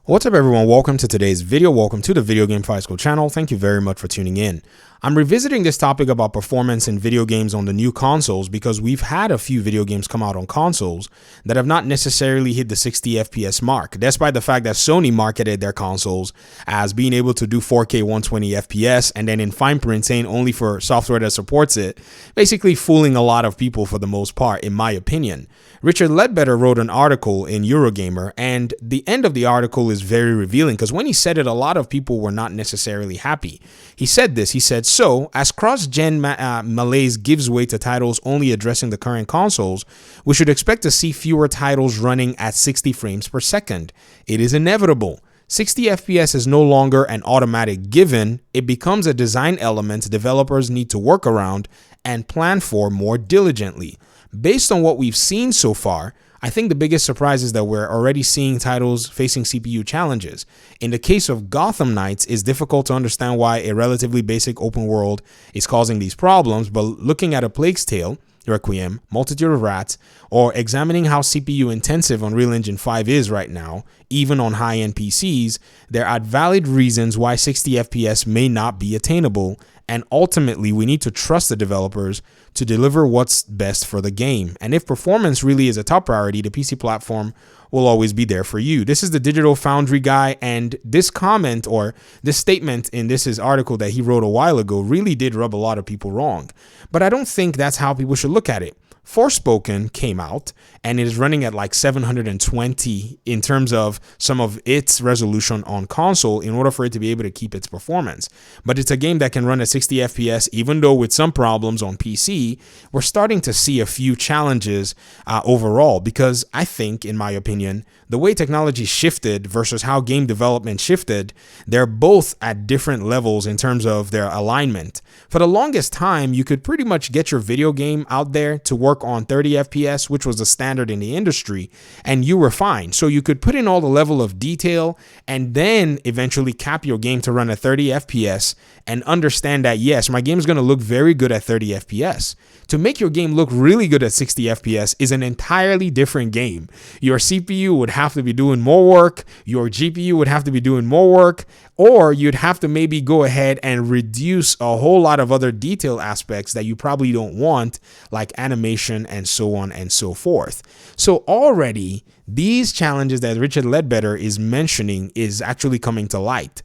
What's up everyone, welcome to today's video. Welcome to the Video Game Fight School channel. Thank you very much for tuning in. I'm revisiting this topic about performance in video games on the new consoles because we've had a few video games come out on consoles that have not necessarily hit the 60 FPS mark, despite the fact that Sony marketed their consoles as being able to do 4K 120 FPS and then in fine print saying only for software that supports it, basically fooling a lot of people for the most part, in my opinion. Richard Ledbetter wrote an article in Eurogamer, and the end of the article is very revealing because when he said it, a lot of people were not necessarily happy. He said this, he said, "So, as cross-gen malaise gives way to titles only addressing the current consoles, we should expect to see fewer titles running at 60 frames per second. It is inevitable. 60 FPS is no longer an automatic given. It becomes a design element developers need to work around and plan for more diligently." Based on what we've seen so far, I think the biggest surprise is that we're already seeing titles facing CPU challenges. In the case of Gotham Knights, it's difficult to understand why a relatively basic open world is causing these problems, but looking at A Plague's Tale, Requiem, Multitude of Rats, or examining how CPU intensive Unreal Engine 5 is right now, even on high-end PCs, there are valid reasons why 60 FPS may not be attainable, and ultimately we need to trust the developers to deliver what's best for the game. And if performance really is a top priority, the PC platform will always be there for you. This is the Digital Foundry guy, and this comment or this statement in his article that he wrote a while ago really did rub a lot of people wrong. But I don't think that's how people should look at it. Forspoken came out and it is running at like 720 in terms of some of its resolution on console in order for it to be able to keep its performance. But it's a game that can run at 60 FPS, even though with some problems on PC, we're starting to see a few challenges overall, because I think, in my opinion, the way technology shifted versus how game development shifted, they're both at different levels in terms of their alignment. For the longest time, you could pretty much get your video game out there to work on 30 FPS, which was the standard in the industry, and you were fine. So you could put in all the level of detail and then eventually cap your game to run at 30 FPS and understand that, yes, my game is going to look very good at 30 FPS. To make your game look really good at 60 FPS is an entirely different game. Your CPU would have to be doing more work, your GPU would have to be doing more work, or you'd have to maybe go ahead and reduce a whole lot of other detail aspects that you probably don't want, like animation and so on and so forth. So already, these challenges that Richard Ledbetter is mentioning is actually coming to light.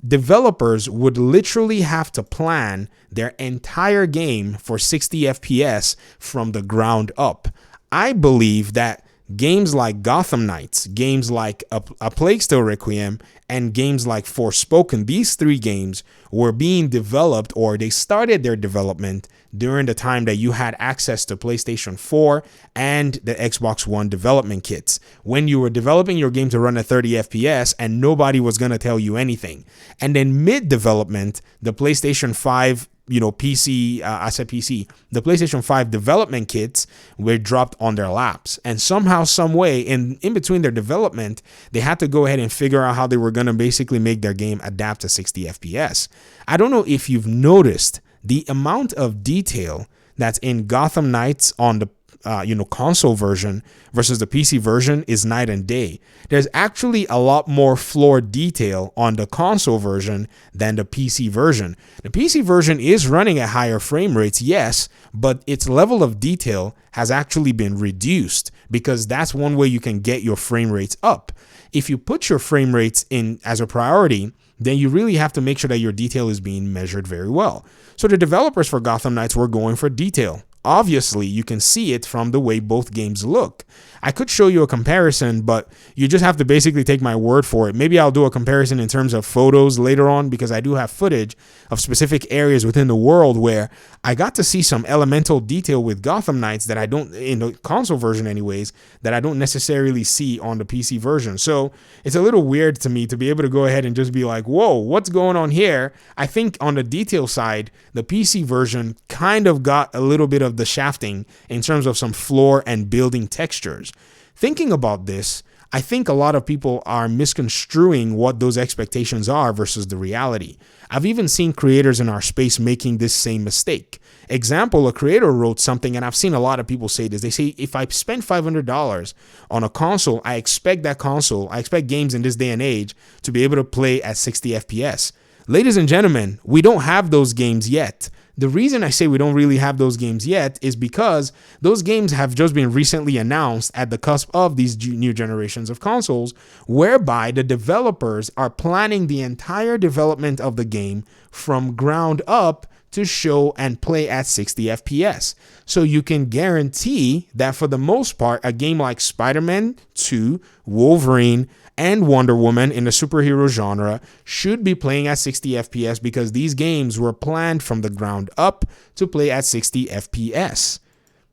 Developers would literally have to plan their entire game for 60 FPS from the ground up. I believe that games like Gotham Knights, games like A Plague's Tale Requiem, and games like Forspoken, these three games were being developed, or they started their development during the time that you had access to PlayStation 4 and the Xbox One development kits, when you were developing your game to run at 30 FPS and nobody was going to tell you anything. And then mid-development, the PlayStation 5 PC, the PlayStation 5 development kits were dropped on their laps. And somehow, some way, in between their development, they had to go ahead and figure out how they were going to basically make their game adapt to 60 FPS. I don't know if you've noticed the amount of detail that's in Gotham Knights on the console version versus the PC version is night and day. There's actually a lot more floor detail on the console version than the PC version. The PC version is running at higher frame rates, yes, but its level of detail has actually been reduced because that's one way you can get your frame rates up. If you put your frame rates in as a priority, then you really have to make sure that your detail is being measured very well. So the developers for Gotham Knights were going for detail. Obviously, you can see it from the way both games look. I could show you a comparison, but you just have to basically take my word for it. Maybe I'll do a comparison in terms of photos later on, because I do have footage of specific areas within the world where I got to see some elemental detail with Gotham Knights that I don't, in the console version anyways, that I don't necessarily see on the PC version. So it's a little weird to me to be able to go ahead and just be like, whoa, what's going on here? I think on the detail side, the PC version kind of got a little bit of the shafting in terms of some floor and building textures. Thinking about this, I think a lot of people are misconstruing what those expectations are versus the reality. I've even seen creators in our space making this same mistake. Example, a creator wrote something, and I've seen a lot of people say this. They say, if I spend $500 on a console, I expect games in this day and age to be able to play at 60 FPS. Ladies and gentlemen, we don't have those games yet. The reason I say we don't really have those games yet is because those games have just been recently announced at the cusp of these new generations of consoles, whereby the developers are planning the entire development of the game from ground up to show and play at 60 FPS. So you can guarantee that for the most part, a game like Spider-Man 2, Wolverine, and Wonder Woman in the superhero genre should be playing at 60 FPS because these games were planned from the ground up to play at 60 FPS.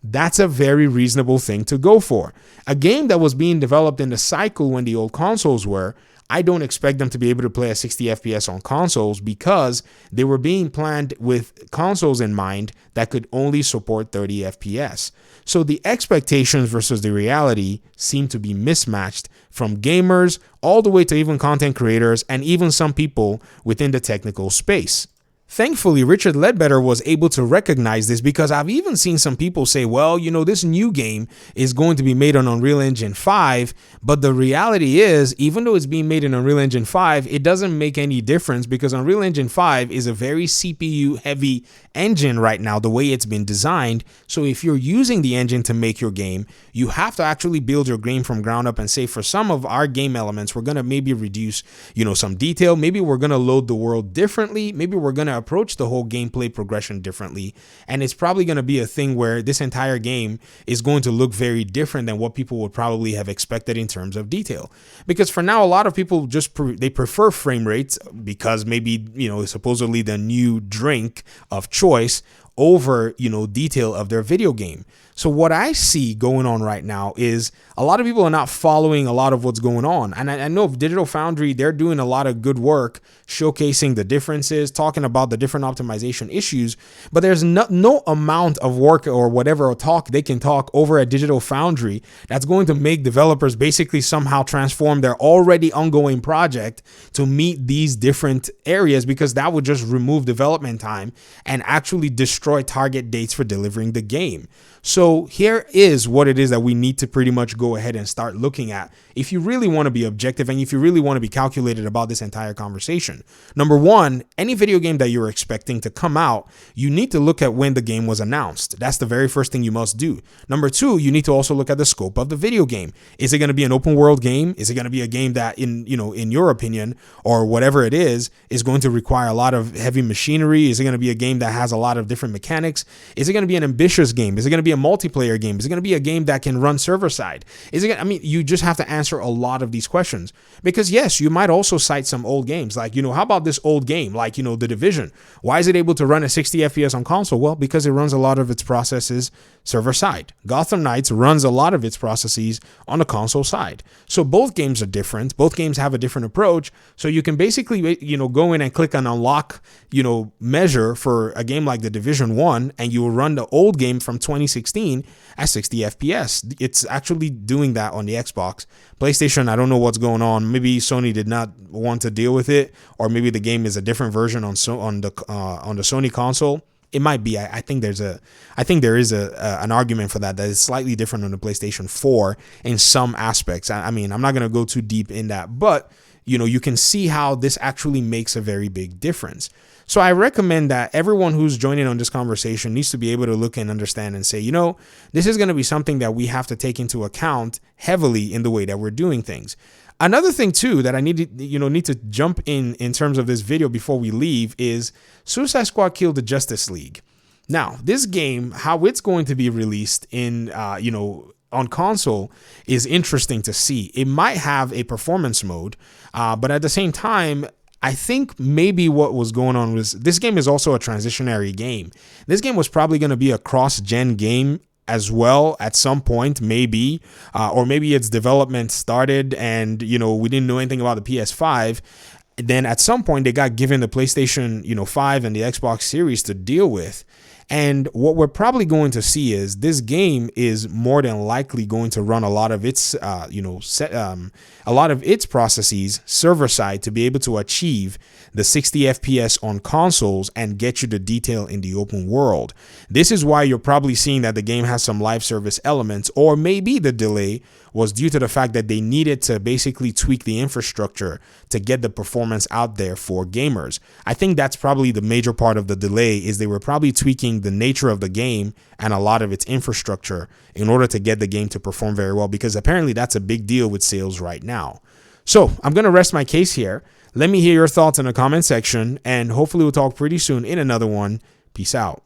That's a very reasonable thing to go for. A game that was being developed in the cycle when the old consoles were, I don't expect them to be able to play at 60 FPS on consoles because they were being planned with consoles in mind that could only support 30 FPS. So the expectations versus the reality seem to be mismatched from gamers all the way to even content creators and even some people within the technical space. Thankfully, Richard Ledbetter was able to recognize this because I've even seen some people say, well, this new game is going to be made on Unreal Engine 5, but the reality is, even though it's being made in Unreal Engine 5, it doesn't make any difference because Unreal Engine 5 is a very CPU heavy engine right now, the way it's been designed. So if you're using the engine to make your game, you have to actually build your game from ground up and say, for some of our game elements, we're going to maybe reduce, some detail. Maybe we're going to load the world differently. Maybe we're going to approach the whole gameplay progression differently. And it's probably going to be a thing where this entire game is going to look very different than what people would probably have expected in terms of detail. Because for now, a lot of people they prefer frame rates because maybe, it's supposedly the new drink of choice over, detail of their video game. So what I see going on right now is a lot of people are not following a lot of what's going on. And I know Digital Foundry, they're doing a lot of good work showcasing the differences, talking about the different optimization issues, but there's no amount of work or whatever or talk they can talk over at Digital Foundry that's going to make developers basically somehow transform their already ongoing project to meet these different areas, because that would just remove development time and actually destroy target dates for delivering the game. So here is what it is that we need to pretty much go ahead and start looking at if you really want to be objective and if you really want to be calculated about this entire conversation. Number one, any video game that you're expecting to come out, you need to look at when the game was announced. That's the very first thing you must do. Number two, you need to also look at the scope of the video game. Is it going to be an open world game? Is it going to be a game that in your opinion, or whatever it is going to require a lot of heavy machinery? Is it going to be a game that has a lot of different mechanics? Is it going to be an ambitious game? Is it going to be a multiplayer game? Is it going to be a game that can run server side? You just have to answer a lot of these questions, because yes, you might also cite some old games like, how about this old game like, The Division? Why is it able to run at 60 FPS on console? Well, because it runs a lot of its processes server side. Gotham Knights runs a lot of its processes on the console side. So both games are different. Both games have a different approach. So you can basically, go in and click on unlock, measure for a game like The Division 1, and you will run the old game from 2016 at 60 FPS. It's actually doing that on the Xbox. PlayStation, I don't know what's going on. Maybe Sony did not want to deal with it, or maybe the game is a different version on the Sony console. It might be. I think there is an argument for that is slightly different on the PlayStation 4 in some aspects. I'm not going to go too deep in that, but you can see how this actually makes a very big difference. So I recommend that everyone who's joining on this conversation needs to be able to look and understand and say, this is going to be something that we have to take into account heavily in the way that we're doing things. Another thing too that I need to jump in terms of this video before we leave is Suicide Squad Kill the Justice League. Now, this game, how it's going to be released in on console is interesting to see. It might have a performance mode, but at the same time, I think maybe what was going on was this game is also a transitionary game. This game was probably going to be a cross-gen game as well at some point, maybe, or maybe its development started and, we didn't know anything about the PS5. Then at some point they got given the PlayStation, 5 and the Xbox Series to deal with. And what we're probably going to see is this game is more than likely going to run a lot of its, a lot of its processes server side to be able to achieve the 60 FPS on consoles and get you the detail in the open world. This is why you're probably seeing that the game has some live service elements, or maybe the delay was due to the fact that they needed to basically tweak the infrastructure to get the performance out there for gamers. I think that's probably the major part of the delay, is they were probably tweaking the nature of the game and a lot of its infrastructure in order to get the game to perform very well, because apparently that's a big deal with sales right now. So I'm going to rest my case here. Let me hear your thoughts in the comment section, and hopefully we'll talk pretty soon in another one. Peace out.